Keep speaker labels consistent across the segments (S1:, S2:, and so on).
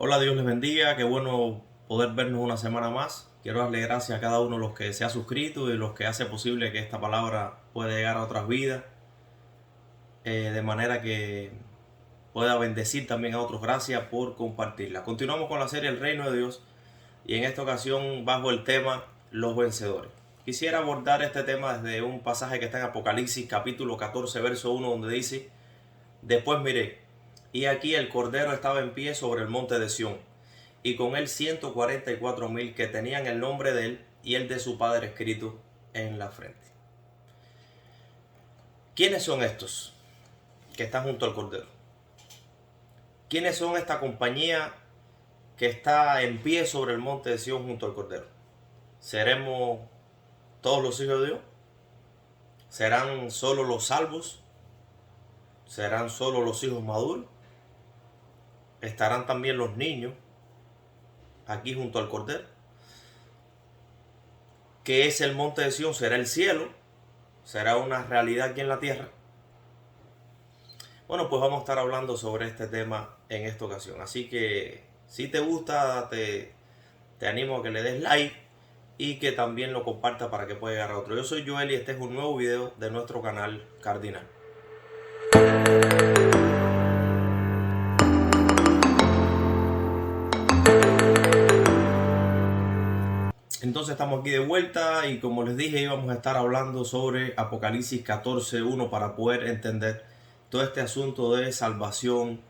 S1: Hola, Dios les bendiga, qué bueno poder vernos una semana más. Quiero darle gracias a cada uno de los que se ha suscrito y los que hace posible que esta palabra pueda llegar a otras vidas, de manera que pueda bendecir también a otros. Gracias por compartirla. Continuamos con la serie El Reino de Dios y en esta ocasión bajo el tema Los Vencedores. Quisiera abordar este tema desde un pasaje que está en Apocalipsis capítulo 14 verso 1, donde dice: Después miré, y aquí el Cordero estaba en pie sobre el monte de Sión, y con él 144,000 que tenían el nombre de él y el de su padre escrito en la frente. ¿Quiénes son estos que están junto al Cordero? ¿Quiénes son esta compañía que está en pie sobre el monte de Sión junto al Cordero? ¿Seremos todos los hijos de Dios? ¿Serán solo los salvos? ¿Serán solo los hijos maduros? ¿Estarán también los niños aquí junto al Cordero? ¿Qué es el monte de Sión? ¿Será el cielo? ¿Será una realidad aquí en la tierra? Bueno, pues vamos a estar hablando sobre este tema en esta ocasión. Así que si te gusta, te animo a que le des like y que también lo compartas para que pueda llegar a otro. Yo soy Joel y este es un nuevo video de nuestro canal Cardinal. Entonces estamos aquí de vuelta y como les dije íbamos a estar hablando sobre Apocalipsis 14:1 para poder entender todo este asunto de salvación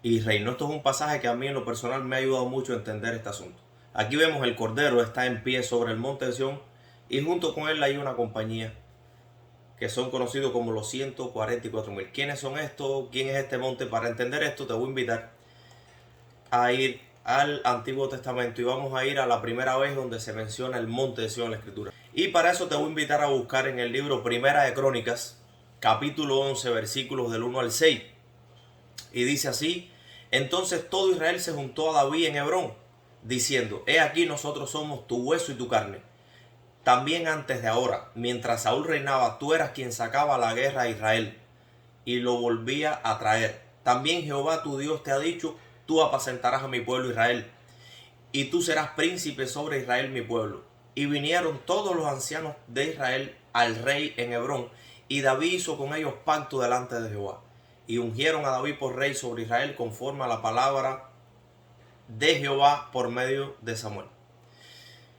S1: y reino. Esto es un pasaje que a mí en lo personal me ha ayudado mucho a entender este asunto. Aquí vemos el Cordero está en pie sobre el monte de Sión y junto con él hay una compañía que son conocidos como los 144,000. ¿Quiénes son estos? ¿Quién es este monte? Para entender esto te voy a invitar a ir al Antiguo Testamento y vamos a ir a la primera vez donde se menciona el monte de Sión en la Escritura. Y para eso te voy a invitar a buscar en el libro Primera de Crónicas, capítulo 11, versículos del 1 al 6. Y dice así: Entonces todo Israel se juntó a David en Hebrón, diciendo: He aquí nosotros somos tu hueso y tu carne. También antes de ahora, mientras Saúl reinaba, tú eras quien sacaba la guerra a Israel y lo volvía a traer. También Jehová tu Dios te ha dicho: Tú apacentarás a mi pueblo Israel, y tú serás príncipe sobre Israel mi pueblo. Y vinieron todos los ancianos de Israel al rey en Hebrón, y David hizo con ellos pacto delante de Jehová. Y ungieron a David por rey sobre Israel conforme a la palabra de Jehová por medio de Samuel.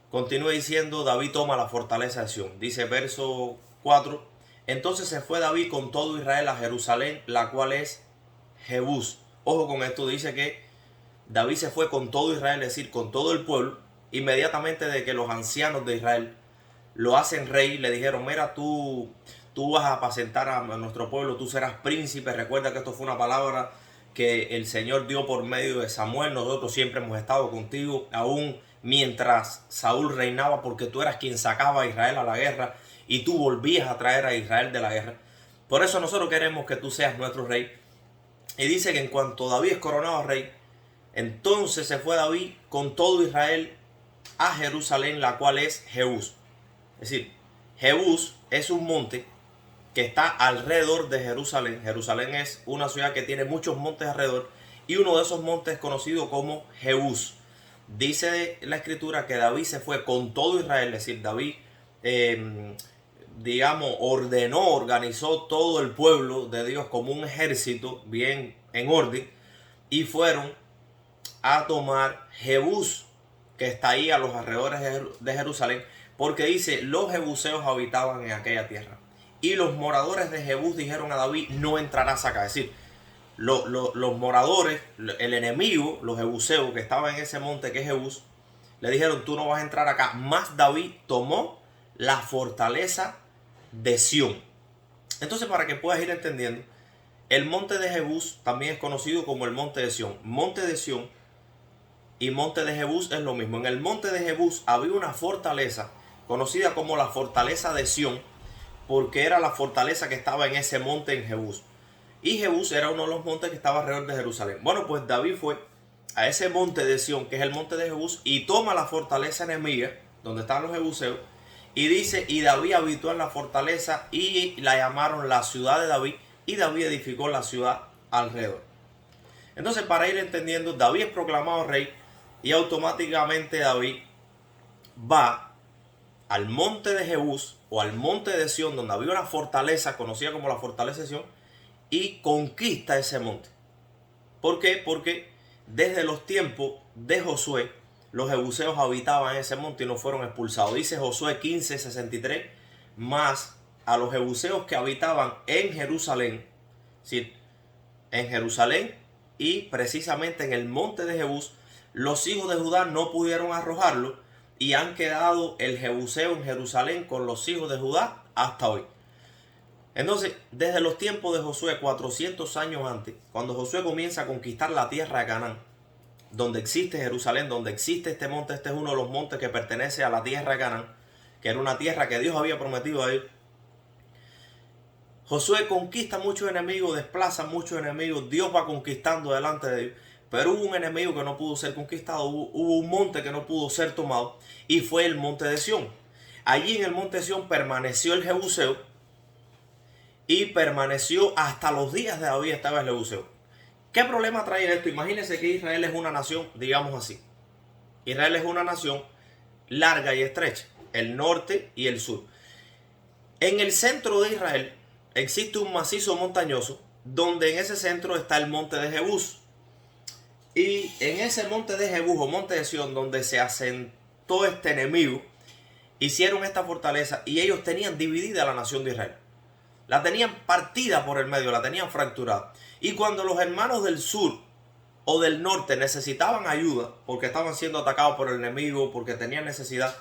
S1: Continúa diciendo: David toma la fortaleza de Sión. Dice verso 4: Entonces se fue David con todo Israel a Jerusalén, la cual es Jebús. Ojo con esto, dice que David se fue con todo Israel, es decir, con todo el pueblo. Inmediatamente de que los ancianos de Israel lo hacen rey, le dijeron: mira, tú vas a apacentar a nuestro pueblo, tú serás príncipe. Recuerda que esto fue una palabra que el Señor dio por medio de Samuel. Nosotros siempre hemos estado contigo, aún mientras Saúl reinaba, porque tú eras quien sacaba a Israel a la guerra y tú volvías a traer a Israel de la guerra. Por eso nosotros queremos que tú seas nuestro rey. Y dice que en cuanto David es coronado rey, entonces se fue David con todo Israel a Jerusalén, la cual es Jebús. Es decir, Jebús es un monte que está alrededor de Jerusalén. Jerusalén es una ciudad que tiene muchos montes alrededor y uno de esos montes es conocido como Jebús. Dice la escritura que David se fue con todo Israel, es decir, David, organizó todo el pueblo de Dios como un ejército bien en orden y fueron a tomar Jebús, que está ahí a los alrededores de Jerusalén, porque dice: los jebuseos habitaban en aquella tierra. Y los moradores de Jebús dijeron a David: no entrarás acá. Es decir, los moradores, el enemigo, los jebuseos que estaban en ese monte que es Jebús, le dijeron: tú no vas a entrar acá. Mas David tomó la fortaleza de Sión. Entonces, para que puedas ir entendiendo, el monte de Jebús también es conocido como el monte de Sión. Monte de Sión y monte de Jebús es lo mismo. En el monte de Jebús había una fortaleza conocida como la fortaleza de Sión, porque era la fortaleza que estaba en ese monte en Jebús. Y Jebús era uno de los montes que estaba alrededor de Jerusalén. Bueno, pues David fue a ese monte de Sión, que es el monte de Jebús, y toma la fortaleza enemiga, donde están los jebuseos, y dice: y David habitó en la fortaleza y la llamaron la ciudad de David, y David edificó la ciudad alrededor. Entonces, para ir entendiendo, David es proclamado rey y automáticamente David va al monte de Jebús o al monte de Sión, donde había una fortaleza conocida como la fortaleza de Sión, y conquista ese monte. ¿Por qué? Porque desde los tiempos de Josué, los jebuseos habitaban en ese monte y no fueron expulsados. Dice Josué 15:63, más a los jebuseos que habitaban en Jerusalén, ¿sí? En Jerusalén y precisamente en el monte de Jebús, los hijos de Judá no pudieron arrojarlo y han quedado el jebuseo en Jerusalén con los hijos de Judá hasta hoy. Entonces, desde los tiempos de Josué, 400 años antes, cuando Josué comienza a conquistar la tierra de Canaán, donde existe Jerusalén, donde existe este monte, este es uno de los montes que pertenece a la tierra de Canaán, que era una tierra que Dios había prometido a ellos. Josué conquista muchos enemigos, desplaza muchos enemigos, Dios va conquistando delante de ellos, pero hubo un enemigo que no pudo ser conquistado, hubo un monte que no pudo ser tomado, y fue el monte de Sión. Allí en el monte de Sión permaneció el jebuseo, y permaneció hasta los días de David estaba el jebuseo. ¿Qué problema trae esto? Imagínense que Israel es una nación, digamos así. Israel es una nación larga y estrecha, el norte y el sur. En el centro de Israel existe un macizo montañoso, donde en ese centro está el monte de Jebús. Y en ese monte de Jebús o monte de Sión, donde se asentó este enemigo, hicieron esta fortaleza y ellos tenían dividida la nación de Israel. La tenían partida por el medio, la tenían fracturada. Y cuando los hermanos del sur o del norte necesitaban ayuda, porque estaban siendo atacados por el enemigo, porque tenían necesidad,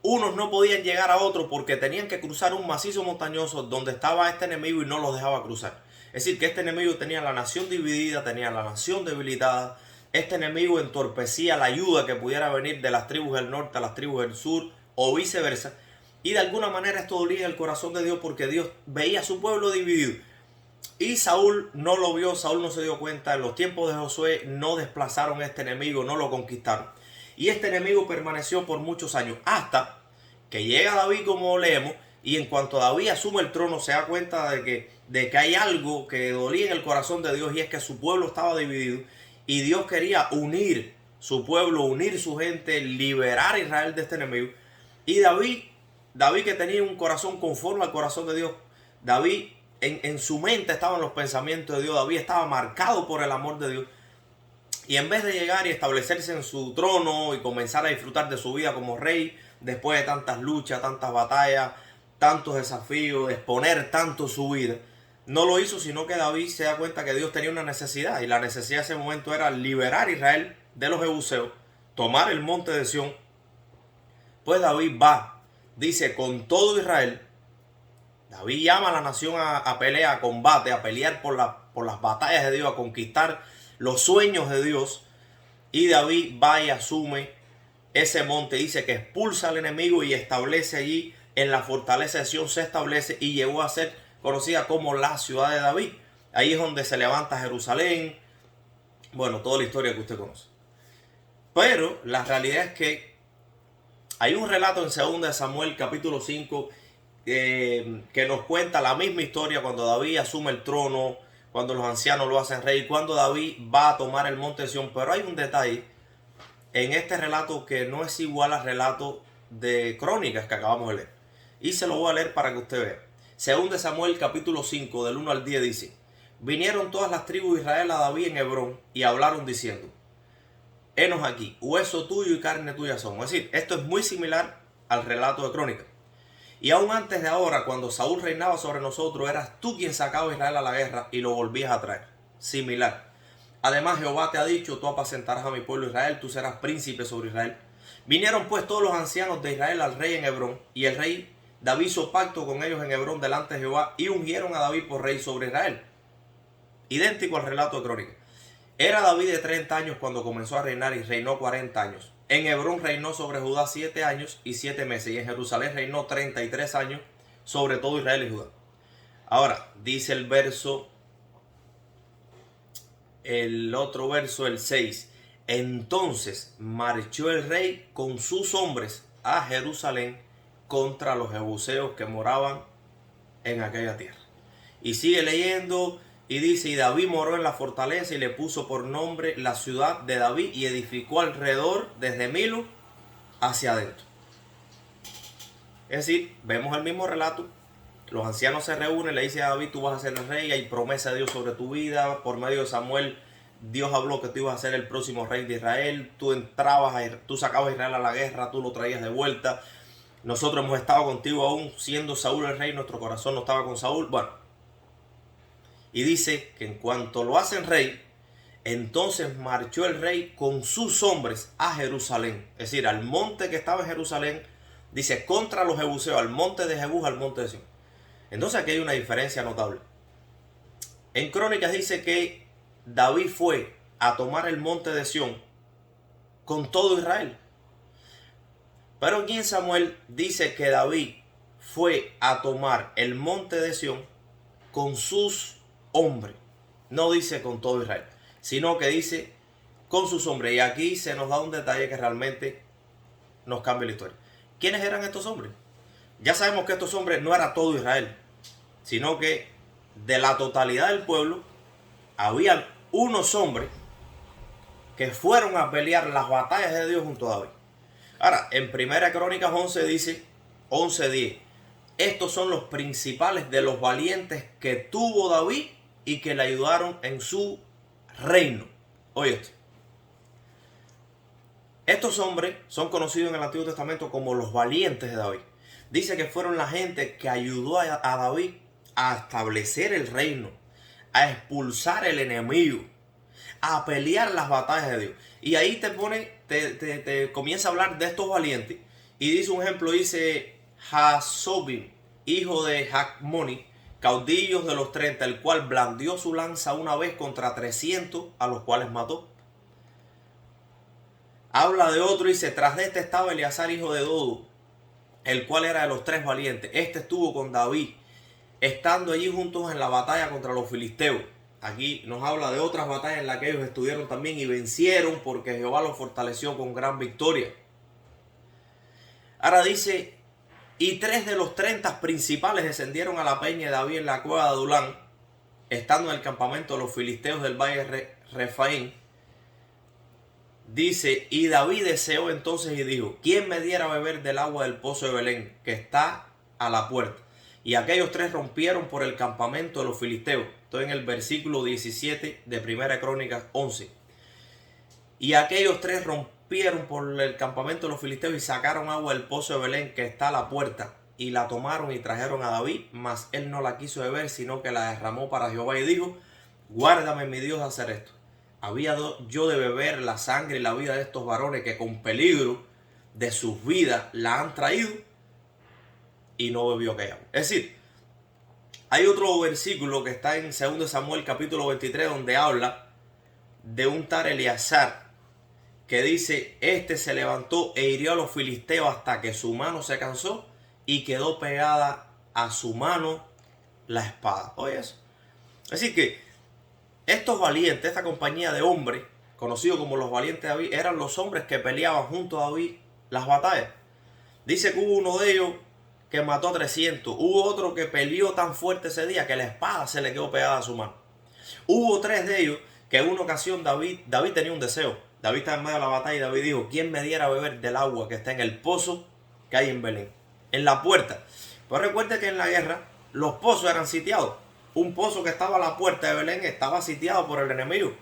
S1: unos no podían llegar a otros porque tenían que cruzar un macizo montañoso donde estaba este enemigo y no los dejaba cruzar. Es decir, que este enemigo tenía la nación dividida, tenía la nación debilitada. Este enemigo entorpecía la ayuda que pudiera venir de las tribus del norte a las tribus del sur o viceversa. Y de alguna manera esto dolía el corazón de Dios porque Dios veía a su pueblo dividido. Y Saúl no lo vio, Saúl no se dio cuenta. En los tiempos de Josué no desplazaron a este enemigo, no lo conquistaron. Y este enemigo permaneció por muchos años, hasta que llega David, como leemos, y en cuanto David asume el trono se da cuenta de que hay algo que dolía en el corazón de Dios, y es que su pueblo estaba dividido y Dios quería unir su pueblo, unir su gente, liberar a Israel de este enemigo. Y David que tenía un corazón conforme al corazón de Dios, David en su mente estaban los pensamientos de Dios, David estaba marcado por el amor de Dios. Y en vez de llegar y establecerse en su trono y comenzar a disfrutar de su vida como rey, después de tantas luchas, tantas batallas, tantos desafíos, exponer tanto su vida, no lo hizo, sino que David se da cuenta que Dios tenía una necesidad, y la necesidad de ese momento era liberar a Israel de los jebuseos, tomar el monte de Sión. Pues David va, dice, con todo Israel. David llama a la nación a pelea, a combate, a pelear por las batallas de Dios, a conquistar los sueños de Dios. Y David va y asume ese monte, dice que expulsa al enemigo y establece allí en la fortaleza de Sión, se establece y llegó a ser conocida como la ciudad de David. Ahí es donde se levanta Jerusalén. Bueno, toda la historia que usted conoce. Pero la realidad es que hay un relato en 2 Samuel capítulo 5 que nos cuenta la misma historia cuando David asume el trono, cuando los ancianos lo hacen rey, cuando David va a tomar el monte de Sión. Pero hay un detalle en este relato que no es igual al relato de Crónicas que acabamos de leer. Y se lo voy a leer para que usted vea. 2 Samuel capítulo 5 del 1 al 10 dice: vinieron todas las tribus de Israel a David en Hebrón y hablaron diciendo: henos aquí, hueso tuyo y carne tuya somos. Es decir, esto es muy similar al relato de Crónicas. Y aún antes de ahora, cuando Saúl reinaba sobre nosotros, eras tú quien sacaba a Israel a la guerra y lo volvías a traer. Similar. Además, Jehová te ha dicho: tú apacentarás a mi pueblo Israel, tú serás príncipe sobre Israel. Vinieron pues todos los ancianos de Israel al rey en Hebrón, y el rey David hizo pacto con ellos en Hebrón delante de Jehová, y ungieron a David por rey sobre Israel. Idéntico al relato de Crónicas. Era David de 30 años cuando comenzó a reinar y reinó 40 años. En Hebrón reinó sobre Judá 7 años y 7 meses, y en Jerusalén reinó 33 años sobre todo Israel y Judá. Ahora, dice el otro verso, el 6. Entonces marchó el rey con sus hombres a Jerusalén contra los jebuseos que moraban en aquella tierra. Y sigue leyendo, Y dice, y David moró en la fortaleza y le puso por nombre la ciudad de David y edificó alrededor desde Milo hacia adentro. Es decir, vemos el mismo relato. Los ancianos se reúnen, le dicen a David, tú vas a ser el rey, hay promesa de Dios sobre tu vida. Por medio de Samuel, Dios habló que tú ibas a ser el próximo rey de Israel. Tú sacabas a Israel a la guerra, tú lo traías de vuelta. Nosotros hemos estado contigo aún siendo Saúl el rey, nuestro corazón no estaba con Saúl. Bueno, y dice que en cuanto lo hacen rey, entonces marchó el rey con sus hombres a Jerusalén. Es decir, al monte que estaba en Jerusalén, dice, contra los jebuseos, al monte de Jebús, al monte de Sión. Entonces aquí hay una diferencia notable. En Crónicas dice que David fue a tomar el monte de Sión con todo Israel. Pero aquí en Samuel dice que David fue a tomar el monte de Sión con sus hombres. No dice con todo Israel, sino que dice con sus hombres. Y aquí se nos da un detalle que realmente nos cambia la historia. ¿Quiénes eran estos hombres? Ya sabemos que estos hombres no era todo Israel, sino que de la totalidad del pueblo habían unos hombres que fueron a pelear las batallas de Dios junto a David. Ahora, en 1 Crónicas 11 dice, 11:10, estos son los principales de los valientes que tuvo David y que le ayudaron en su reino. Oye esto. Estos hombres son conocidos en el Antiguo Testamento como los valientes de David. Dice que fueron la gente que ayudó a David a establecer el reino, a expulsar el enemigo, a pelear las batallas de Dios. Y ahí te comienza a hablar de estos valientes. Y dice un ejemplo, dice Jasobim, hijo de Jacmoni, caudillos de los 30, el cual blandió su lanza una vez contra 300, a los cuales mató. Habla de otro y dice, tras de este estaba Eleazar, hijo de Dodo, el cual era de los 3 valientes. Este estuvo con David, estando allí juntos en la batalla contra los filisteos. Aquí nos habla de otras batallas en las que ellos estuvieron también y vencieron porque Jehová los fortaleció con gran victoria. Ahora dice, y 3 de los 30 principales descendieron a la peña de David en la cueva de Adulán, estando en el campamento de los filisteos del valle Refaín. Dice, y David deseó entonces y dijo, ¿quién me diera a beber del agua del pozo de Belén, que está a la puerta? Y aquellos 3 rompieron por el campamento de los filisteos. Estoy en el versículo 17 de 1 Crónicas 11. Y aquellos 3 rompieron por el campamento de los filisteos y sacaron agua del pozo de Belén, que está a la puerta. Y la tomaron y trajeron a David, mas él no la quiso beber, sino que la derramó para Jehová. Y dijo, guárdame mi Dios de hacer esto. Había yo de beber la sangre y la vida de estos varones que con peligro de sus vidas la han traído, y no bebió aquella agua. Es decir, hay otro versículo que está en 2 Samuel capítulo 23 donde habla de un tal Eleazar que dice, este se levantó e hirió a los filisteos hasta que su mano se cansó y quedó pegada a su mano la espada. Oye eso. Es decir que estos valientes, esta compañía de hombres, conocidos como los valientes de David, eran los hombres que peleaban junto a David las batallas. Dice que hubo uno de ellos que mató a 300. Hubo otro que peleó tan fuerte ese día que la espada se le quedó pegada a su mano. Hubo 3 de ellos que en una ocasión David tenía un deseo. David estaba en medio de la batalla y David dijo, ¿quién me diera a beber del agua que está en el pozo que hay en Belén? En la puerta. Pues recuerde que en la guerra los pozos eran sitiados. Un pozo que estaba a la puerta de Belén estaba sitiado por el enemigo.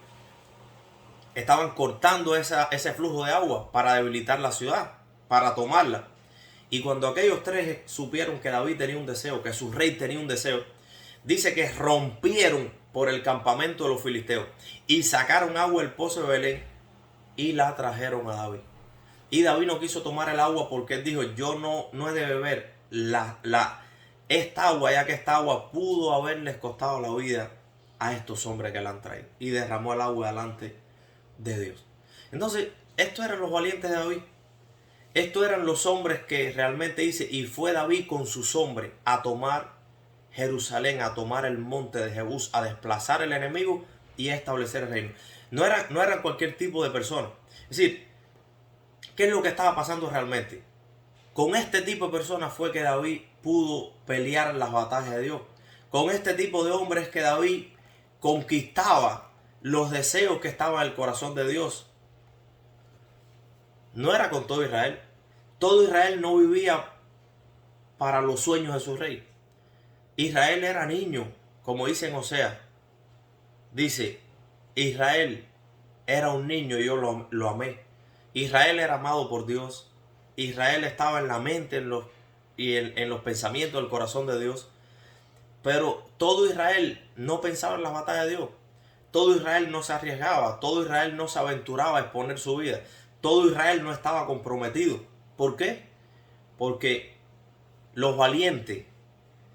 S1: Estaban cortando ese flujo de agua para debilitar la ciudad, para tomarla. Y cuando aquellos 3 supieron que David tenía un deseo, que su rey tenía un deseo, dice que rompieron por el campamento de los filisteos y sacaron agua del pozo de Belén y la trajeron a David. Y David no quiso tomar el agua porque él dijo, yo no he de beber esta agua, ya que esta agua pudo haberles costado la vida a estos hombres que la han traído. Y derramó el agua delante de Dios. Entonces, estos eran los valientes de David. Estos eran los hombres que realmente dice, y fue David con sus hombres a tomar Jerusalén, a tomar el monte de Jebús, a desplazar el enemigo y a establecer el reino. No eran cualquier tipo de persona. Es decir, ¿qué es lo que estaba pasando realmente? Con este tipo de personas fue que David pudo pelear las batallas de Dios. Con este tipo de hombres que David conquistaba los deseos que estaban en el corazón de Dios. No era con todo Israel. Todo Israel no vivía para los sueños de su rey. Israel era niño, como dice en Oseas. Dice, Israel era un niño y yo lo amé. Israel era amado por Dios. Israel estaba en la mente en los pensamientos del corazón de Dios. Pero todo Israel no pensaba en la batalla de Dios. Todo Israel no se arriesgaba. Todo Israel no se aventuraba a exponer su vida. Todo Israel no estaba comprometido. ¿Por qué? Porque los valientes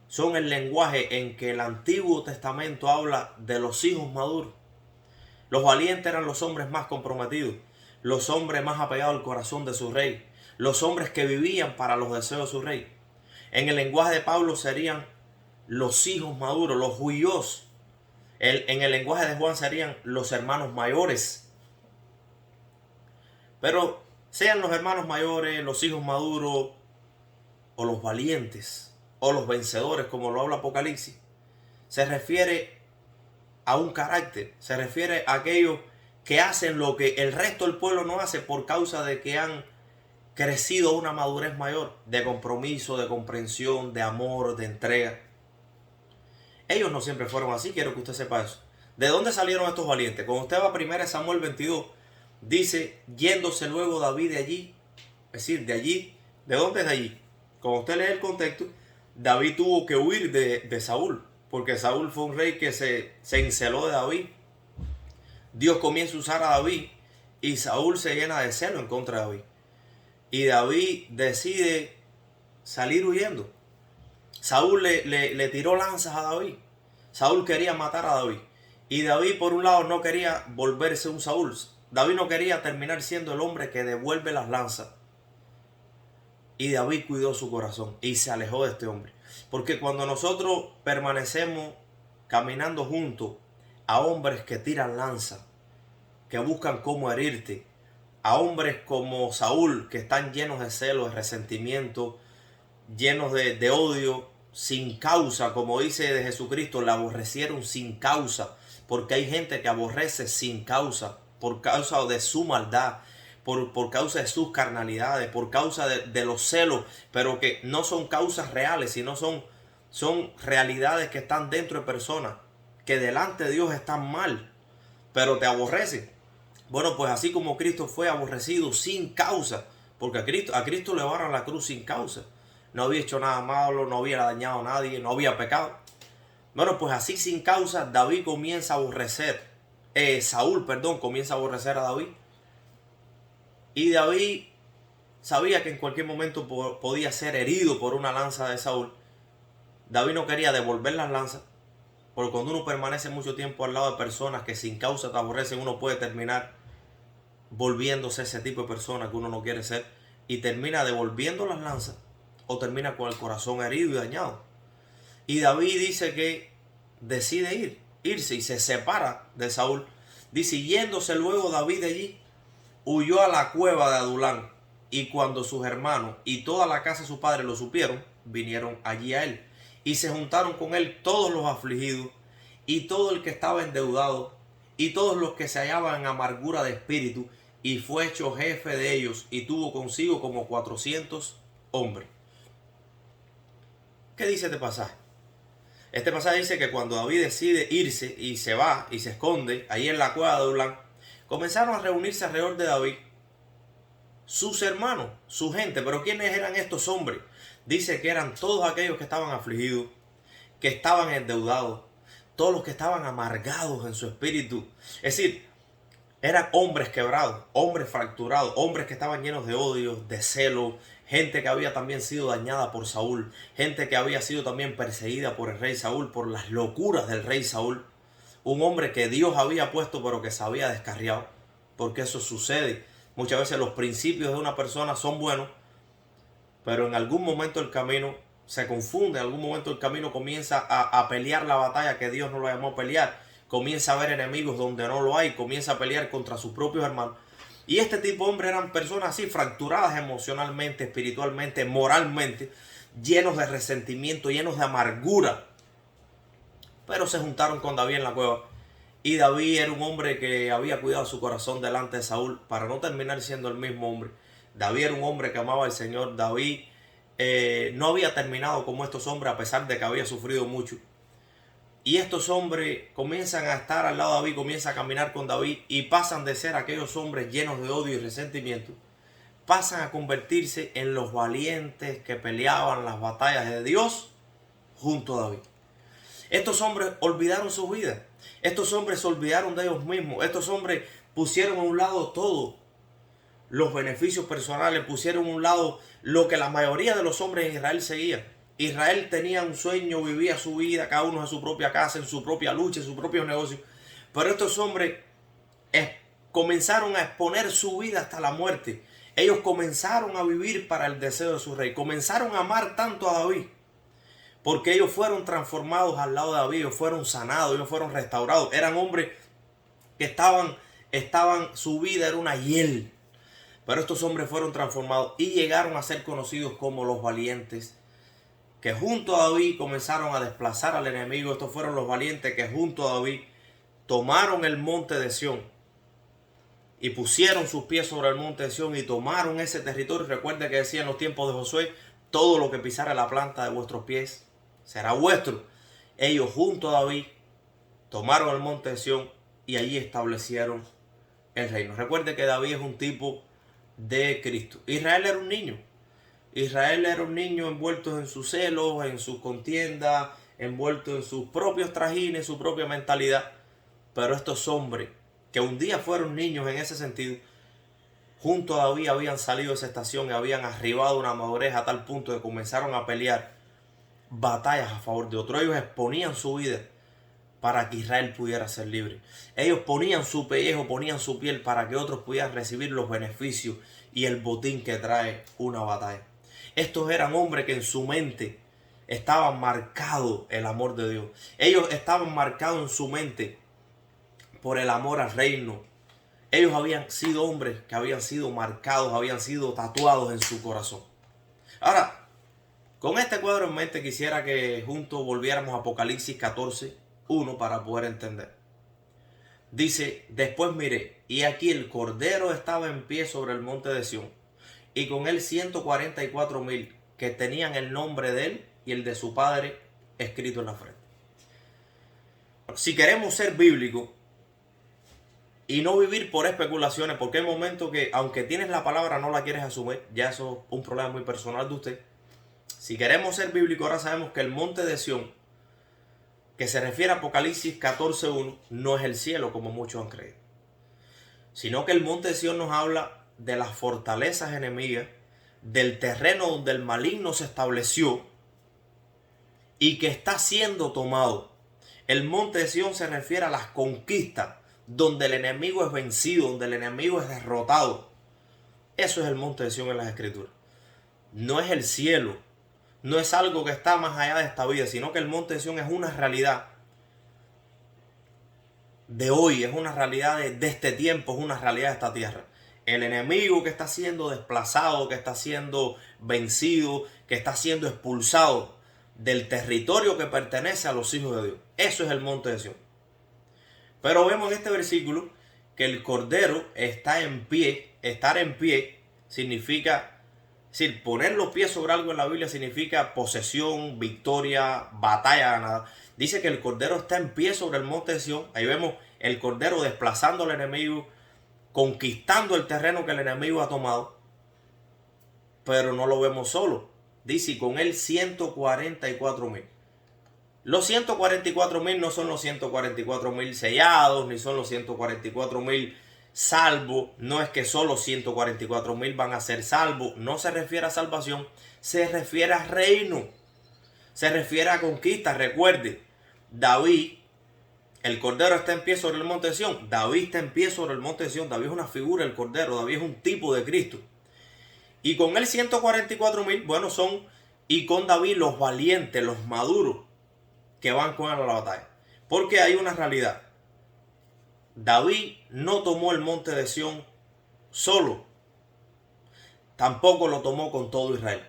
S1: son el lenguaje en que el Antiguo Testamento habla de los hijos maduros. Los valientes eran los hombres más comprometidos, los hombres más apegados al corazón de su rey, los hombres que vivían para los deseos de su rey. En el lenguaje de Pablo serían los hijos maduros, los huíos. En el lenguaje de Juan serían los hermanos mayores. Pero sean los hermanos mayores, los hijos maduros, o los valientes, o los vencedores, como lo habla Apocalipsis, se refiere a un carácter, se refiere a aquellos que hacen lo que el resto del pueblo no hace por causa de que han crecido a una madurez mayor, de compromiso, de comprensión, de amor, de entrega. Ellos no siempre fueron así, quiero que usted sepa eso. ¿De dónde salieron estos valientes? Cuando usted va a 1 Samuel 22, dice, yéndose luego David de allí, es decir, de allí, ¿de dónde es de allí? Cuando usted lee el contexto, David tuvo que huir de Saúl, porque Saúl fue un rey que se enceló de David. Dios comienza a usar a David y Saúl se llena de celo en contra de David. Y David decide salir huyendo. Saúl le tiró lanzas a David. Saúl quería matar a David. Y David, por un lado, no quería volverse un Saúl. David no quería terminar siendo el hombre que devuelve las lanzas. Y David cuidó su corazón y se alejó de este hombre. Porque cuando nosotros permanecemos caminando juntos a hombres que tiran lanza, que buscan cómo herirte, a hombres como Saúl, que están llenos de celo, de resentimiento, llenos de odio, sin causa, como dice de Jesucristo, le aborrecieron sin causa, porque hay gente que aborrece sin causa, por causa de su maldad, por causa de sus carnalidades, por causa de los celos, pero que no son causas reales, sino son realidades que están dentro de personas, que delante de Dios están mal, pero te aborrecen. Bueno, pues así como Cristo fue aborrecido sin causa, porque a Cristo le llevaron a la cruz sin causa. No había hecho nada malo, no había dañado a nadie, no había pecado. Bueno, pues así sin causa David comienza a aborrecer, Saúl comienza a aborrecer a David. Y David sabía que en cualquier momento podía ser herido por una lanza de Saúl. David no quería devolver las lanzas, porque cuando uno permanece mucho tiempo al lado de personas que sin causa te aborrecen, uno puede terminar volviéndose ese tipo de persona que uno no quiere ser, y termina devolviendo las lanzas o termina con el corazón herido y dañado. Y David dice que decide irse y se separa de Saúl. Dice, yéndose luego David de allí, huyó a la cueva de Adulán, y cuando sus hermanos y toda la casa de su padre lo supieron, vinieron allí a él, y se juntaron con él todos los afligidos, y todo el que estaba endeudado, y todos los que se hallaban en amargura de espíritu, y fue hecho jefe de ellos, y tuvo consigo como 400 hombres. ¿Qué dice este pasaje? Este pasaje dice que cuando David decide irse y se va y se esconde ahí en la cueva de Adulán, comenzaron a reunirse alrededor de David sus hermanos, su gente. Pero ¿quiénes eran estos hombres? Dice que eran todos aquellos que estaban afligidos, que estaban endeudados, todos los que estaban amargados en su espíritu. Es decir, eran hombres quebrados, hombres fracturados, hombres que estaban llenos de odio, de celo, gente que había también sido dañada por Saúl, gente que había sido también perseguida por el rey Saúl, por las locuras del rey Saúl. Un hombre que Dios había puesto pero que se había descarriado, porque eso sucede. Muchas veces los principios de una persona son buenos, pero en algún momento el camino se confunde, en algún momento el camino comienza a pelear la batalla que Dios no lo llamó a pelear, comienza a ver enemigos donde no lo hay, comienza a pelear contra sus propios hermanos. Y este tipo de hombres eran personas así, fracturadas emocionalmente, espiritualmente, moralmente, llenos de resentimiento, llenos de amargura. Pero se juntaron con David en la cueva Y David era un hombre que había cuidado su corazón delante de Saúl para no terminar siendo el mismo hombre. David era un hombre que amaba al Señor. David no había terminado como estos hombres a pesar de que había sufrido mucho. Y estos hombres comienzan a estar al lado de David, comienzan a caminar con David y pasan de ser aquellos hombres llenos de odio y resentimiento, pasan a convertirse en los valientes que peleaban las batallas de Dios junto a David. Estos hombres olvidaron su vida. Estos hombres se olvidaron de ellos mismos. Estos hombres pusieron a un lado todo. Los beneficios personales, pusieron a un lado lo que la mayoría de los hombres en Israel seguían. Israel tenía un sueño, vivía su vida, cada uno en su propia casa, en su propia lucha, en su propio negocio. Pero estos hombres comenzaron a exponer su vida hasta la muerte. Ellos comenzaron a vivir para el deseo de su rey. Comenzaron a amar tanto a David. Porque ellos fueron transformados al lado de David, ellos fueron sanados, ellos fueron restaurados. Eran hombres que estaban, su vida era una hiel. Pero estos hombres fueron transformados y llegaron a ser conocidos como los valientes, que junto a David comenzaron a desplazar al enemigo. Estos fueron los valientes que junto a David tomaron el monte de Sión y pusieron sus pies sobre el monte de Sión y tomaron ese territorio. Recuerden que decía en los tiempos de Josué: todo lo que pisare la planta de vuestros pies será vuestro. Ellos junto a David tomaron el monte de Sión y allí establecieron el reino. Recuerde que David es un tipo de Cristo. Israel era un niño. Israel era un niño envuelto en sus celos, en sus contiendas, envuelto en sus propios trajines, su propia mentalidad. Pero estos hombres, que un día fueron niños en ese sentido, junto a David habían salido de esa estación y habían arribado una madurez a tal punto que comenzaron a pelear batallas a favor de otros. Ellos exponían su vida para que Israel pudiera ser libre. Ellos ponían su pellejo, ponían su piel para que otros pudieran recibir los beneficios y el botín que trae una batalla. Estos eran hombres que en su mente estaban marcados el amor de Dios. Ellos estaban marcados en su mente por el amor al reino. Ellos habían sido hombres que habían sido marcados, habían sido tatuados en su corazón. Ahora, con este cuadro en mente quisiera que juntos volviéramos a Apocalipsis 14:1 para poder entender. Dice: después miré, y aquí el Cordero estaba en pie sobre el monte de Sión, y con él 144,000 que tenían el nombre de él y el de su padre escrito en la frente. Si queremos ser bíblicos y no vivir por especulaciones, porque hay momentos que aunque tienes la palabra no la quieres asumir, ya eso es un problema muy personal de usted. Si queremos ser bíblicos, ahora sabemos que el monte de Sión, que se refiere a Apocalipsis 14:1, no es el cielo como muchos han creído, sino que el monte de Sión nos habla de las fortalezas enemigas, del terreno donde el maligno se estableció y que está siendo tomado. El monte de Sión se refiere a las conquistas, donde el enemigo es vencido, donde el enemigo es derrotado. Eso es el monte de Sión en las Escrituras. No es el cielo, no es algo que está más allá de esta vida, sino que el monte de Sión es una realidad de hoy, es una realidad de este tiempo, es una realidad de esta tierra. El enemigo que está siendo desplazado, que está siendo vencido, que está siendo expulsado del territorio que pertenece a los hijos de Dios. Eso es el monte de Sión. Pero vemos en este versículo que el Cordero está en pie. Estar en pie significa, es decir, poner los pies sobre algo en la Biblia significa posesión, victoria, batalla ganada. Dice que el Cordero está en pie sobre el monte de Sión. Ahí vemos el Cordero desplazando al enemigo, conquistando el terreno que el enemigo ha tomado. Pero no lo vemos solo. Dice, con él 144,000. Los 144,000 no son los 144,000 sellados, ni son los 144,000 salvos. No es que solo 144,000 van a ser salvos. No se refiere a salvación, se refiere a reino. Se refiere a conquista. Recuerde, David, el Cordero está en pie sobre el monte de Sión. David está en pie sobre el monte de Sión. David es una figura del Cordero. David es un tipo de Cristo. Y con él 144,000, bueno, son, y con David los valientes, los maduros, que van con él a la batalla. Porque hay una realidad. David no tomó el monte de Sión solo. Tampoco lo tomó con todo Israel.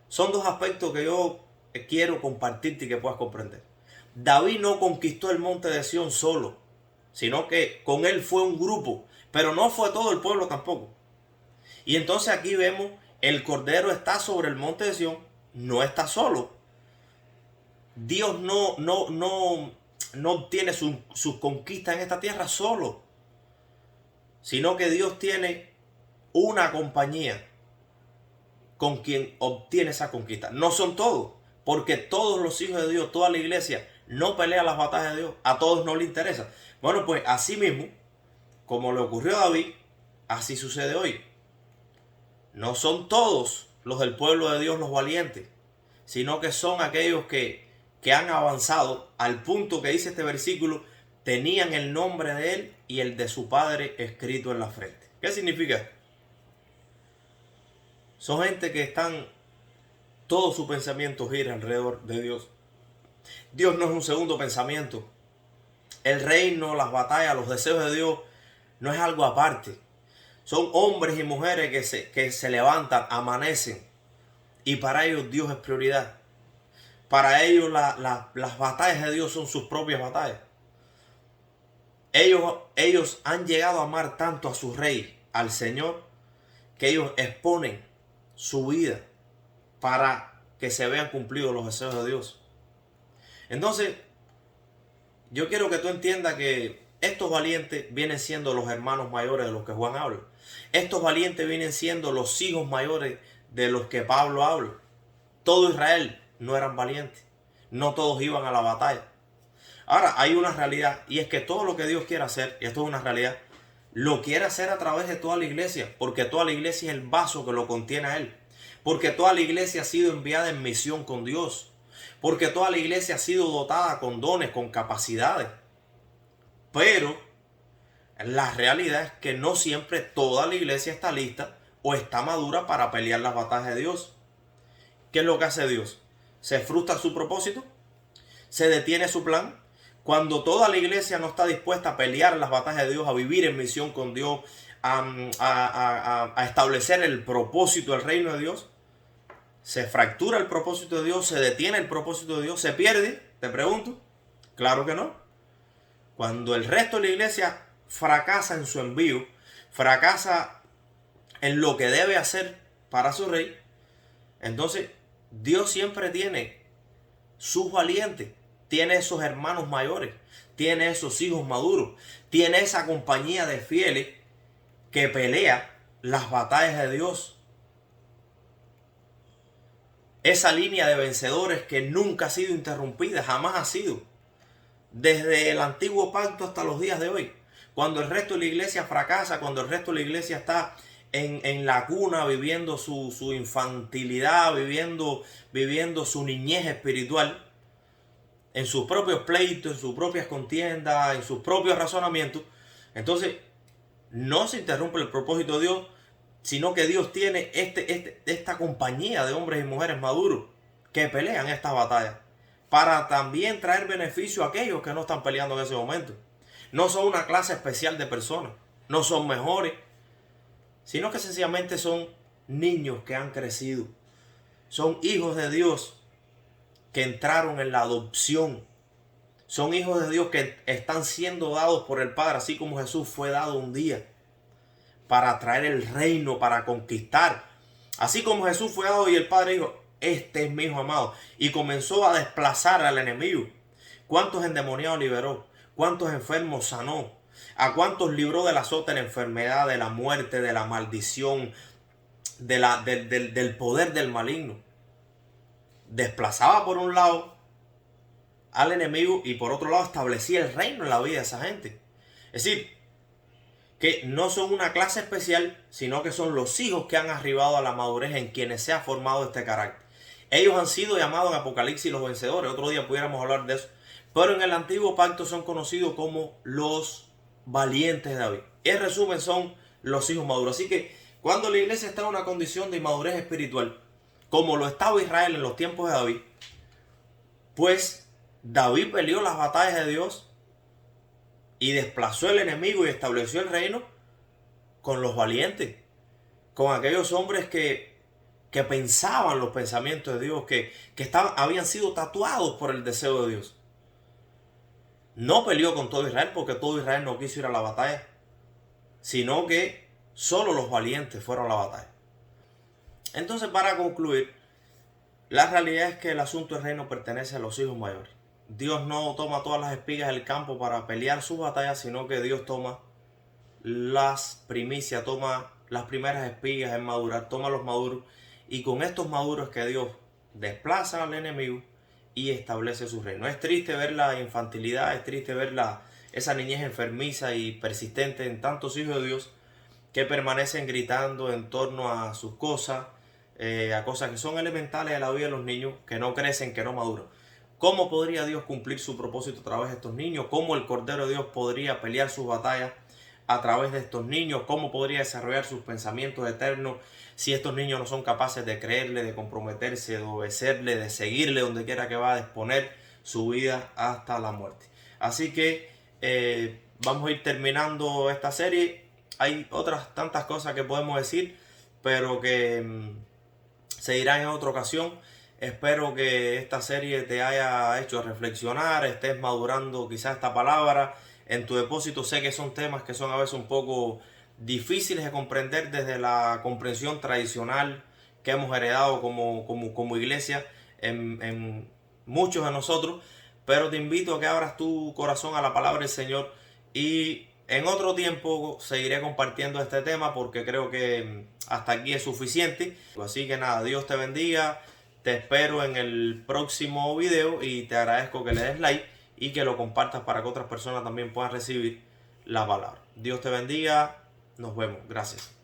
S1: Son dos aspectos que yo quiero compartirte y que puedas comprender. David no conquistó el monte de Sión solo. sino que con él fue un grupo, pero no fue todo el pueblo tampoco. Y entonces aquí vemos, el Cordero está sobre el monte de Sión, no está solo. Dios no obtiene sus conquistas en esta tierra solo, sino que Dios tiene una compañía con quien obtiene esa conquista. No son todos, porque todos los hijos de Dios, toda la iglesia, no pelea las batallas de Dios. A todos no les interesa. Bueno, pues así mismo, como le ocurrió a David, así sucede hoy. No son todos los del pueblo de Dios los valientes, sino que son aquellos que han avanzado al punto que dice este versículo, tenían el nombre de él y el de su padre escrito en la frente. ¿Qué significa? Son gente que están, todo su pensamiento gira alrededor de Dios. Dios no es un segundo pensamiento. El reino, las batallas, los deseos de Dios no es algo aparte. Son hombres y mujeres que se levantan, amanecen, y para ellos Dios es prioridad. Para ellos las batallas de Dios son sus propias batallas. Ellos han llegado a amar tanto a su rey, al Señor, que ellos exponen su vida para que se vean cumplidos los deseos de Dios. Entonces, yo quiero que tú entiendas que estos valientes vienen siendo los hermanos mayores de los que Juan habla. Estos valientes vienen siendo los hijos mayores de los que Pablo habla. Todo Israel no eran valientes. No todos iban a la batalla. Ahora, hay una realidad, y es que todo lo que Dios quiere hacer, y esto es una realidad, lo quiere hacer a través de toda la iglesia, porque toda la iglesia es el vaso que lo contiene a Él. Porque toda la iglesia ha sido enviada en misión con Dios. Porque toda la iglesia ha sido dotada con dones, con capacidades. Pero la realidad es que no siempre toda la iglesia está lista o está madura para pelear las batallas de Dios. ¿Qué es lo que hace Dios? ¿Se frustra su propósito? ¿Se detiene su plan? Cuando toda la iglesia no está dispuesta a pelear las batallas de Dios, a vivir en misión con Dios, a establecer el propósito del reino de Dios, se fractura el propósito de Dios, se detiene el propósito de Dios, se pierde, te pregunto. Claro que no. Cuando el resto de la iglesia fracasa en su envío, fracasa en lo que debe hacer para su rey, entonces Dios siempre tiene sus valientes, tiene esos hermanos mayores, tiene esos hijos maduros, tiene esa compañía de fieles que pelea las batallas de Dios. Esa línea de vencedores que nunca ha sido interrumpida, jamás ha sido. Desde el antiguo pacto hasta los días de hoy. Cuando el resto de la iglesia fracasa, cuando el resto de la iglesia está en la cuna viviendo su infantilidad, viviendo su niñez espiritual, en sus propios pleitos, en sus propias contiendas, en sus propios razonamientos, entonces no se interrumpe el propósito de Dios, sino que Dios tiene esta compañía de hombres y mujeres maduros que pelean estas batallas para también traer beneficio a aquellos que no están peleando en ese momento. No son una clase especial de personas, no son mejores, sino que sencillamente son niños que han crecido, son hijos de Dios que entraron en la adopción, son hijos de Dios que están siendo dados por el Padre, así como Jesús fue dado un día para traer el reino, para conquistar. Así como Jesús fue dado y el Padre dijo, este es mi hijo amado, y comenzó a desplazar al enemigo. ¿Cuántos endemoniados liberó? ¿Cuántos enfermos sanó? ¿A cuántos libró del azote de la enfermedad, de la muerte, de la maldición, del poder del maligno? Desplazaba por un lado al enemigo y por otro lado establecía el reino en la vida de esa gente. Es decir, que no son una clase especial, sino que son los hijos que han arribado a la madurez en quienes se ha formado este carácter. Ellos han sido llamados en Apocalipsis los vencedores. Otro día pudiéramos hablar de eso. Pero en el antiguo pacto son conocidos como los valientes de David. En resumen, son los hijos maduros. Así que cuando la iglesia está en una condición de inmadurez espiritual, como lo estaba Israel en los tiempos de David, pues David peleó las batallas de Dios y desplazó el enemigo y estableció el reino con los valientes, con aquellos hombres que pensaban los pensamientos de Dios, que habían sido tatuados por el deseo de Dios. no peleó con todo Israel porque todo Israel no quiso ir a la batalla, sino que solo los valientes fueron a la batalla. Entonces, para concluir, la realidad es que el asunto del reino pertenece a los hijos mayores. Dios no toma todas las espigas del campo para pelear sus batallas, sino que Dios toma las primicias, toma las primeras espigas en madurar, toma los maduros, y con estos maduros que Dios desplaza al enemigo y establece su reino. Es triste ver la infantilidad, es triste ver esa niñez enfermiza y persistente en tantos hijos de Dios que permanecen gritando en torno a sus cosas, a cosas que son elementales de la vida de los niños, que no crecen, que no maduran. ¿Cómo podría Dios cumplir su propósito a través de estos niños? ¿Cómo el Cordero de Dios podría pelear sus batallas a través de estos niños? ¿Cómo podría desarrollar sus pensamientos eternos si estos niños no son capaces de creerle, de comprometerse, de obedecerle, de seguirle donde quiera que va, de exponer su vida hasta la muerte? Así que vamos a ir terminando esta serie. Hay otras tantas cosas que podemos decir, pero que se dirán en otra ocasión. Espero que esta serie te haya hecho reflexionar, estés madurando quizás esta palabra en tu depósito. Sé que son temas que son a veces un poco difíciles de comprender desde la comprensión tradicional que hemos heredado como iglesia en muchos de nosotros, pero te invito a que abras tu corazón a la palabra del Señor, y en otro tiempo seguiré compartiendo este tema porque creo que hasta aquí es suficiente. Así que nada, Dios te bendiga. Te espero en el próximo video y te agradezco que le des like y que lo compartas para que otras personas también puedan recibir la palabra. Dios te bendiga. Nos vemos. Gracias.